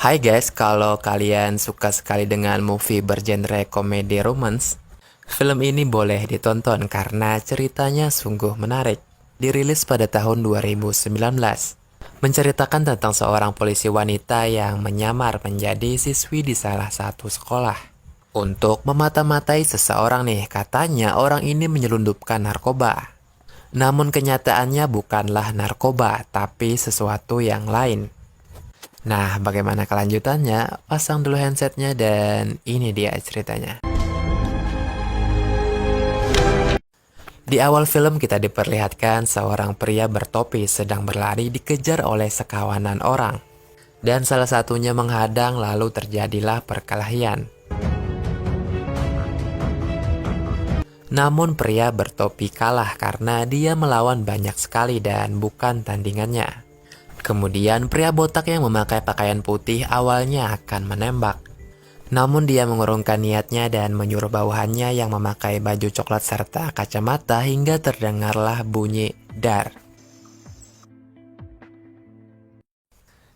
Hai guys, kalau kalian suka sekali dengan movie bergenre komedi romance, film ini boleh ditonton karena ceritanya sungguh menarik. Dirilis pada tahun 2019, menceritakan tentang seorang polisi wanita yang menyamar menjadi siswi di salah satu sekolah. Untuk memata-matai seseorang nih, katanya orang ini menyelundupkan narkoba. Namun kenyataannya bukanlah narkoba, tapi sesuatu yang lain. Nah, bagaimana kelanjutannya? Pasang dulu handsetnya dan ini dia ceritanya. Di awal film kita diperlihatkan seorang pria bertopi sedang berlari dikejar oleh sekawanan orang. Dan salah satunya menghadang lalu terjadilah perkelahian. Namun pria bertopi kalah karena dia melawan banyak sekali dan bukan tandingannya. Kemudian pria botak yang memakai pakaian putih awalnya akan menembak. Namun dia mengurungkan niatnya dan menyuruh bawahannya yang memakai baju coklat serta kacamata hingga terdengarlah bunyi dar.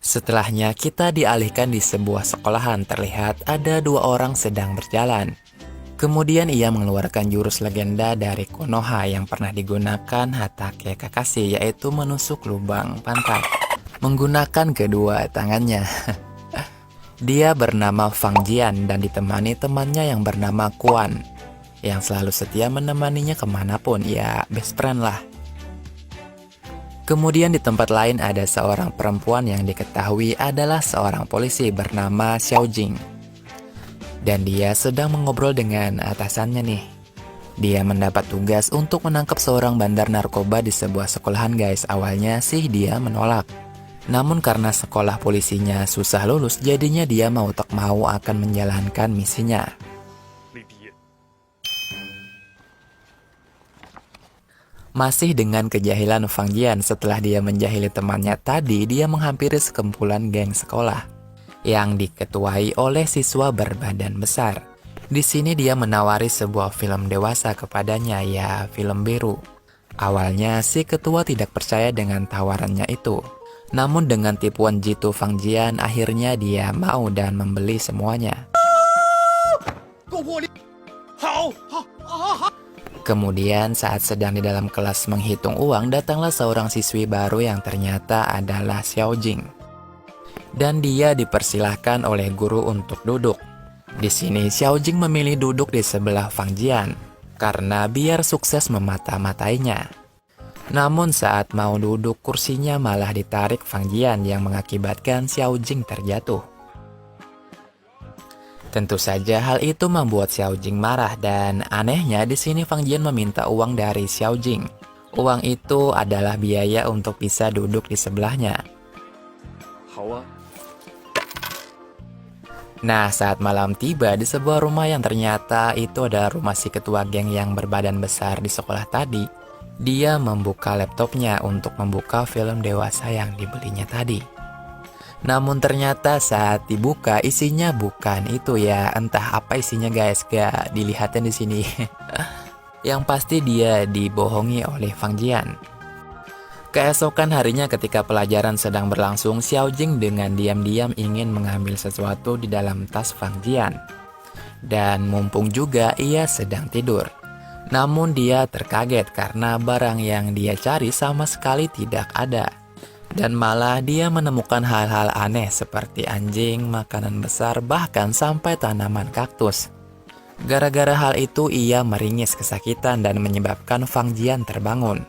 Setelahnya kita dialihkan di sebuah sekolahan, terlihat ada dua orang sedang berjalan. Kemudian ia mengeluarkan jurus legenda dari Konoha yang pernah digunakan Hatake Kakashi, yaitu menusuk lubang pantat menggunakan kedua tangannya. Dia bernama Fang Jian dan ditemani temannya yang bernama Quan, yang selalu setia menemaninya kemanapun, ya best friend lah. Kemudian di tempat lain ada seorang perempuan yang diketahui adalah seorang polisi bernama Xiao Jing. Dan dia sedang mengobrol dengan atasannya nih. Dia mendapat tugas untuk menangkap seorang bandar narkoba di sebuah sekolahan guys. Awalnya sih dia menolak. Namun karena sekolah polisinya susah lulus, jadinya dia mau tak mau akan menjalankan misinya. Masih dengan kejahilan Fang Jian, setelah dia menjahili temannya tadi, dia menghampiri sekumpulan geng sekolah yang diketuai oleh siswa berbadan besar. Di sini dia menawari sebuah film dewasa kepadanya, ya film biru. Awalnya si ketua tidak percaya dengan tawarannya itu. Namun dengan tipuan jitu Fang Jian, akhirnya dia mau dan membeli semuanya. Kemudian saat sedang di dalam kelas menghitung uang, datanglah seorang siswi baru yang ternyata adalah Xiao Jing. Dan dia dipersilahkan oleh guru untuk duduk. Di sini Xiao Jing memilih duduk di sebelah Fang Jian karena biar sukses memata-matainya. Namun saat mau duduk, kursinya malah ditarik Fang Jian yang mengakibatkan Xiao Jing terjatuh. Tentu saja hal itu membuat Xiao Jing marah dan anehnya di sini Fang Jian meminta uang dari Xiao Jing. Uang itu adalah biaya untuk bisa duduk di sebelahnya. Nah, saat malam tiba di sebuah rumah yang ternyata itu adalah rumah si ketua geng yang berbadan besar di sekolah tadi, dia membuka laptopnya untuk membuka film dewasa yang dibelinya tadi. Namun ternyata saat dibuka isinya bukan itu ya, entah apa isinya guys, gak dilihatin di sini. Yang pasti dia dibohongi oleh Fang Jian. Keesokan harinya ketika pelajaran sedang berlangsung, Xiao Jing dengan diam-diam ingin mengambil sesuatu di dalam tas Fang Jian. Dan mumpung juga ia sedang tidur. Namun dia terkaget karena barang yang dia cari sama sekali tidak ada. Dan malah dia menemukan hal-hal aneh seperti anjing, makanan besar, bahkan sampai tanaman kaktus. Gara-gara hal itu ia meringis kesakitan dan menyebabkan Fang Jian terbangun.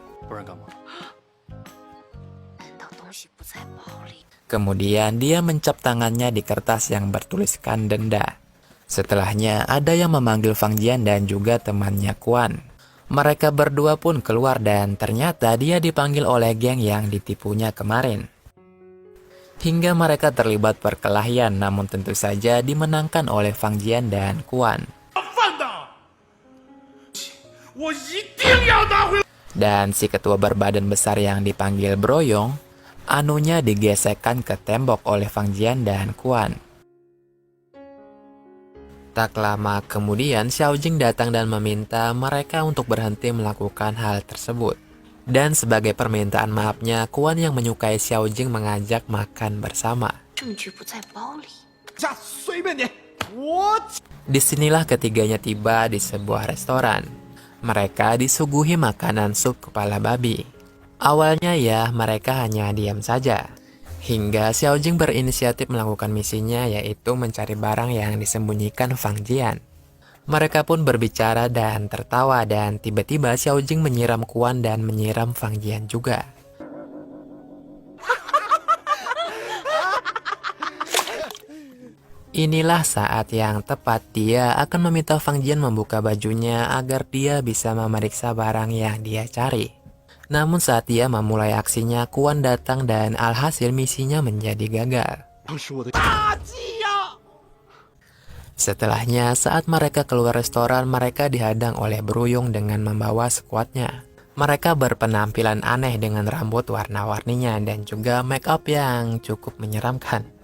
Kemudian dia mencap tangannya di kertas yang bertuliskan denda. Setelahnya ada yang memanggil Fang Jian dan juga temannya Quan. Mereka berdua pun keluar dan ternyata dia dipanggil oleh geng yang ditipunya kemarin. Hingga mereka terlibat perkelahian, namun tentu saja dimenangkan oleh Fang Jian dan Quan. Dan si ketua berbadan besar yang dipanggil Broyong, anunya digesekkan ke tembok oleh Fang Jian dan Quan. Tak lama kemudian, Xiao Jing datang dan meminta mereka untuk berhenti melakukan hal tersebut. Dan sebagai permintaan maafnya, Quan yang menyukai Xiao Jing mengajak makan bersama. 证据不在包里。 Disinilah ketiganya tiba di sebuah restoran. Mereka disuguhi makanan sup kepala babi. Awalnya ya mereka hanya diam saja. Hingga Xiao Jing berinisiatif melakukan misinya, yaitu mencari barang yang disembunyikan Fang Jian. Mereka pun berbicara dan tertawa, dan tiba-tiba Xiao Jing menyiram Kuan dan menyiram Fang Jian juga. Inilah saat yang tepat dia akan meminta Fang Jian membuka bajunya agar dia bisa memeriksa barang yang dia cari. Namun saat dia memulai aksinya, Kuan datang dan alhasil misinya menjadi gagal. Setelahnya, saat mereka keluar restoran, mereka dihadang oleh Bruyung dengan membawa skuadnya. Mereka berpenampilan aneh dengan rambut warna-warninya dan juga make up yang cukup menyeramkan.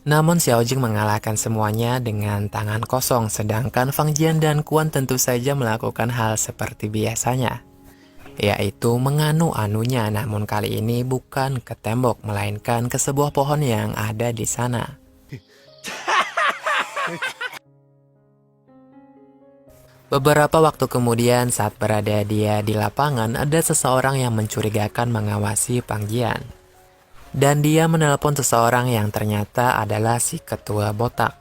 Namun Xiao Jing mengalahkan semuanya dengan tangan kosong, sedangkan Fang Jian dan Kuan tentu saja melakukan hal seperti biasanya, yaitu menganu-anunya, namun kali ini bukan ke tembok, melainkan ke sebuah pohon yang ada di sana. Beberapa waktu kemudian, saat berada dia di lapangan, ada seseorang yang mencurigakan mengawasi Fang Jian. Dan dia menelpon seseorang yang ternyata adalah si ketua botak.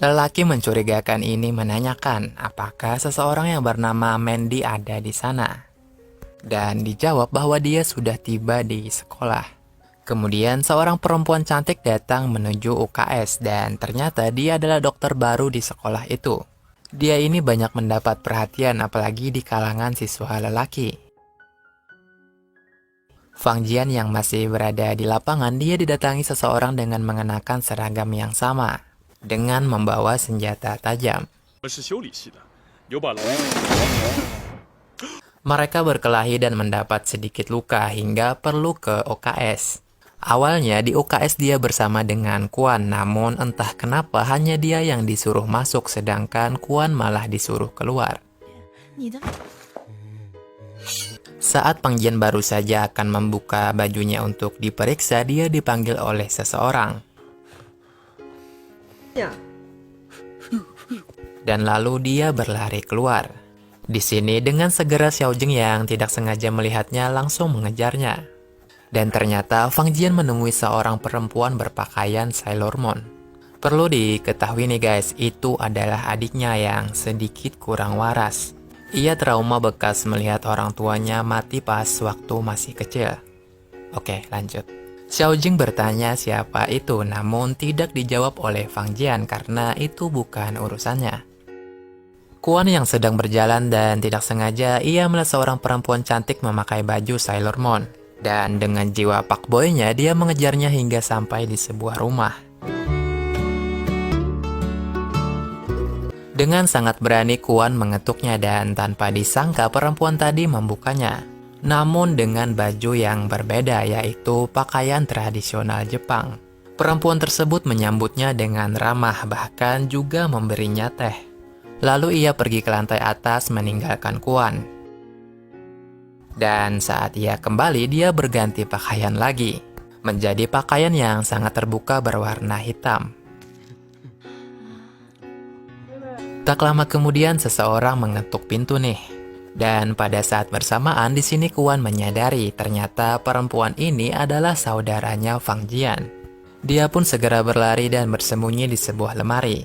Lelaki mencurigakan ini menanyakan apakah seseorang yang bernama Mandy ada di sana. Dan dijawab bahwa dia sudah tiba di sekolah. Kemudian seorang perempuan cantik datang menuju UKS dan ternyata dia adalah dokter baru di sekolah itu. Dia ini banyak mendapat perhatian apalagi di kalangan siswa lelaki. Fang Jian yang masih berada di lapangan, dia didatangi seseorang dengan mengenakan seragam yang sama, dengan membawa senjata tajam. Mereka berkelahi dan mendapat sedikit luka hingga perlu ke UKS. Awalnya di UKS dia bersama dengan Kuan, namun entah kenapa hanya dia yang disuruh masuk sedangkan Kuan malah disuruh keluar. Saat Fang Jian baru saja akan membuka bajunya untuk diperiksa, dia dipanggil oleh seseorang. Dan lalu dia berlari keluar. Di sini dengan segera Xiao Jing yang tidak sengaja melihatnya langsung mengejarnya. Dan ternyata Fang Jian menemui seorang perempuan berpakaian Sailor Moon. Perlu diketahui nih guys, itu adalah adiknya yang sedikit kurang waras. Ia trauma bekas melihat orang tuanya mati pas waktu masih kecil. Oke, lanjut. Xiao Jing bertanya siapa itu, namun tidak dijawab oleh Fang Jian karena itu bukan urusannya. Kuan yang sedang berjalan dan tidak sengaja ia melihat seorang perempuan cantik memakai baju Sailor Moon. Dan dengan jiwa fuckboy-nya dia mengejarnya hingga sampai di sebuah rumah. Dengan sangat berani Kuan mengetuknya dan tanpa disangka perempuan tadi membukanya. Namun dengan baju yang berbeda, yaitu pakaian tradisional Jepang. Perempuan tersebut menyambutnya dengan ramah, bahkan juga memberinya teh. Lalu ia pergi ke lantai atas meninggalkan Kuan. Dan saat ia kembali, dia berganti pakaian lagi. Menjadi pakaian yang sangat terbuka berwarna hitam. Tak lama kemudian seseorang mengetuk pintu nih. Dan pada saat bersamaan di sini Kuan menyadari ternyata perempuan ini adalah saudaranya Fang Jian. Dia pun segera berlari dan bersembunyi di sebuah lemari.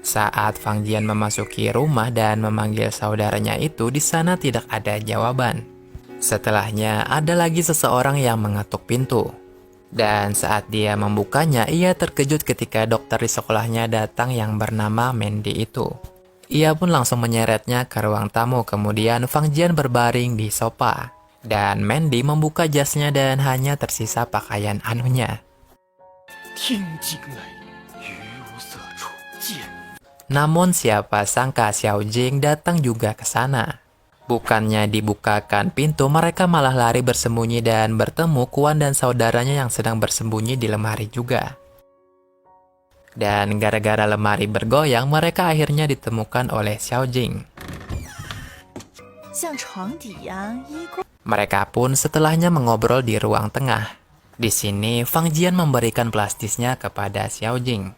Saat Fang Jian memasuki rumah dan memanggil saudaranya itu, di sana tidak ada jawaban. Setelahnya ada lagi seseorang yang mengetuk pintu. Dan saat dia membukanya, ia terkejut ketika dokter di sekolahnya datang yang bernama Mandy itu. Ia pun langsung menyeretnya ke ruang tamu, kemudian Fang Jian berbaring di sofa. Dan Mandy membuka jasnya dan hanya tersisa pakaian anunya. Namun siapa sangka Xiao Jing datang juga ke sana. Bukannya dibukakan pintu, mereka malah lari bersembunyi dan bertemu Kuan dan saudaranya yang sedang bersembunyi di lemari juga. Dan gara-gara lemari bergoyang, mereka akhirnya ditemukan oleh Xiao Jing. Mereka pun setelahnya mengobrol di ruang tengah. Di sini, Fang Jian memberikan plastisnya kepada Xiao Jing.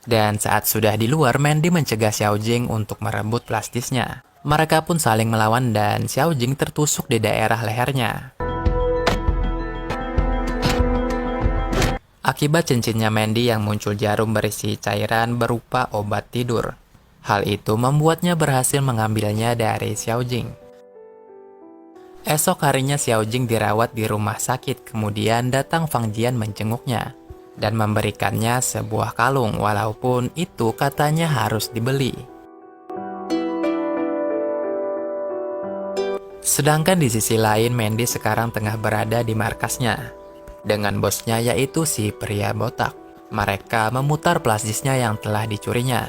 Dan saat sudah di luar, Mandy mencegah Xiao Jing untuk merebut plastisnya. Mereka pun saling melawan dan Xiao Jing tertusuk di daerah lehernya. Akibat cincinnya Mandy yang muncul jarum berisi cairan berupa obat tidur. Hal itu membuatnya berhasil mengambilnya dari Xiao Jing. Esok harinya Xiao Jing dirawat di rumah sakit, kemudian datang Fang Jian menjenguknya dan memberikannya sebuah kalung, walaupun itu katanya harus dibeli. Sedangkan di sisi lain, Mandy sekarang tengah berada di markasnya dengan bosnya, yaitu si pria botak. Mereka memutar plastisnya yang telah dicurinya,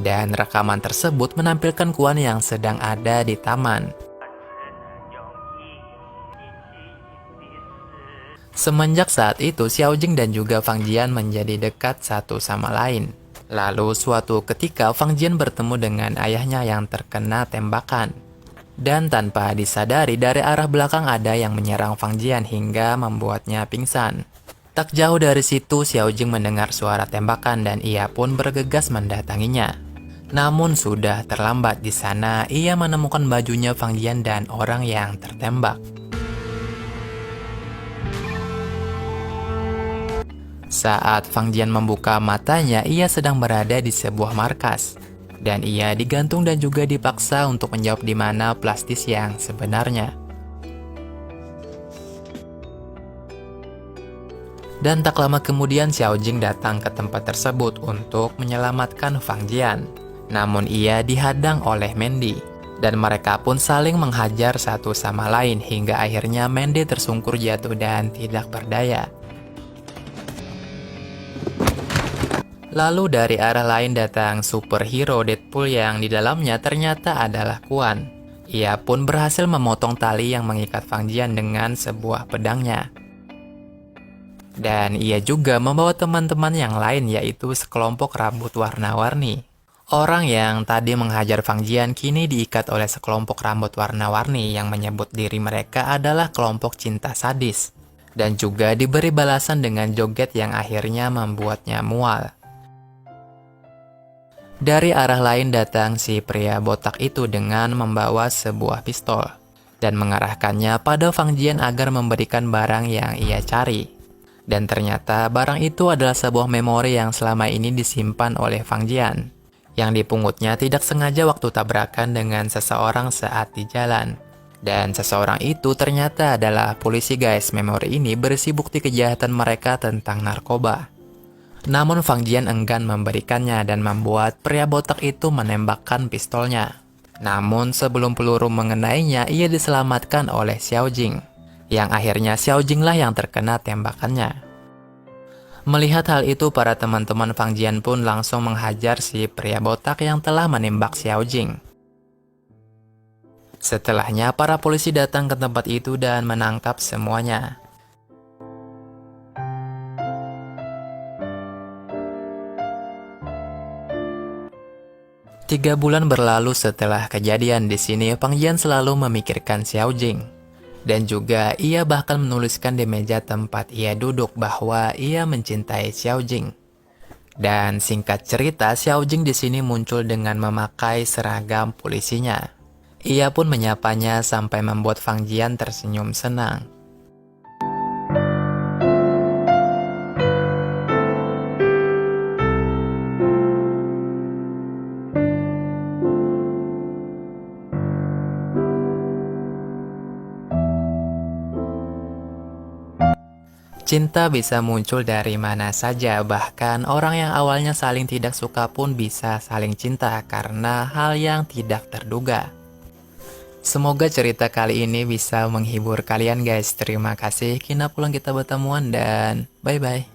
dan rekaman tersebut menampilkan Kuan yang sedang ada di taman. Semenjak saat itu, Xiao Jing dan juga Fang Jian menjadi dekat satu sama lain. Lalu suatu ketika Fang Jian bertemu dengan ayahnya yang terkena tembakan. Dan tanpa disadari dari arah belakang ada yang menyerang Fang Jian hingga membuatnya pingsan. Tak jauh dari situ Xiao Jing mendengar suara tembakan dan ia pun bergegas mendatanginya. Namun sudah terlambat. Di sana ia menemukan bajunya Fang Jian dan orang yang tertembak. Saat Fang Jian membuka matanya, ia sedang berada di sebuah markas. Dan ia digantung dan juga dipaksa untuk menjawab di mana plastis yang sebenarnya. Dan tak lama kemudian Xiao Jing datang ke tempat tersebut untuk menyelamatkan Fang Jian. Namun ia dihadang oleh Mandy. Dan mereka pun saling menghajar satu sama lain hingga akhirnya Mandy tersungkur jatuh dan tidak berdaya. Lalu dari arah lain datang superhero Deadpool yang di dalamnya ternyata adalah Kuan. Ia pun berhasil memotong tali yang mengikat Fang Jian dengan sebuah pedangnya. Dan ia juga membawa teman-teman yang lain, yaitu sekelompok rambut warna-warni. Orang yang tadi menghajar Fang Jian kini diikat oleh sekelompok rambut warna-warni yang menyebut diri mereka adalah kelompok cinta sadis. Dan juga diberi balasan dengan joget yang akhirnya membuatnya mual. Dari arah lain datang si pria botak itu dengan membawa sebuah pistol dan mengarahkannya pada Fang Jian agar memberikan barang yang ia cari. Dan ternyata barang itu adalah sebuah memori yang selama ini disimpan oleh Fang Jian, yang dipungutnya tidak sengaja waktu tabrakan dengan seseorang saat di jalan. Dan seseorang itu ternyata adalah polisi guys. Memori ini berisi bukti kejahatan mereka tentang narkoba. Namun Fang Jian enggan memberikannya dan membuat pria botak itu menembakkan pistolnya. Namun sebelum peluru mengenainya, ia diselamatkan oleh Xiao Jing. Yang akhirnya Xiao Jing lah yang terkena tembakannya. Melihat hal itu, para teman-teman Fang Jian pun langsung menghajar si pria botak yang telah menembak Xiao Jing. Setelahnya, para polisi datang ke tempat itu dan menangkap semuanya. Tiga bulan berlalu setelah kejadian. Di sini Fang Jian selalu memikirkan Xiao Jing. Dan juga ia bahkan menuliskan di meja tempat ia duduk bahwa ia mencintai Xiao Jing. Dan singkat cerita, Xiao Jing di sini muncul dengan memakai seragam polisinya. Ia pun menyapanya sampai membuat Fang Jian tersenyum senang. Cinta bisa muncul dari mana saja, bahkan orang yang awalnya saling tidak suka pun bisa saling cinta karena hal yang tidak terduga. Semoga cerita kali ini bisa menghibur kalian guys. Terima kasih. Kina pulang kita bertemuan dan bye-bye.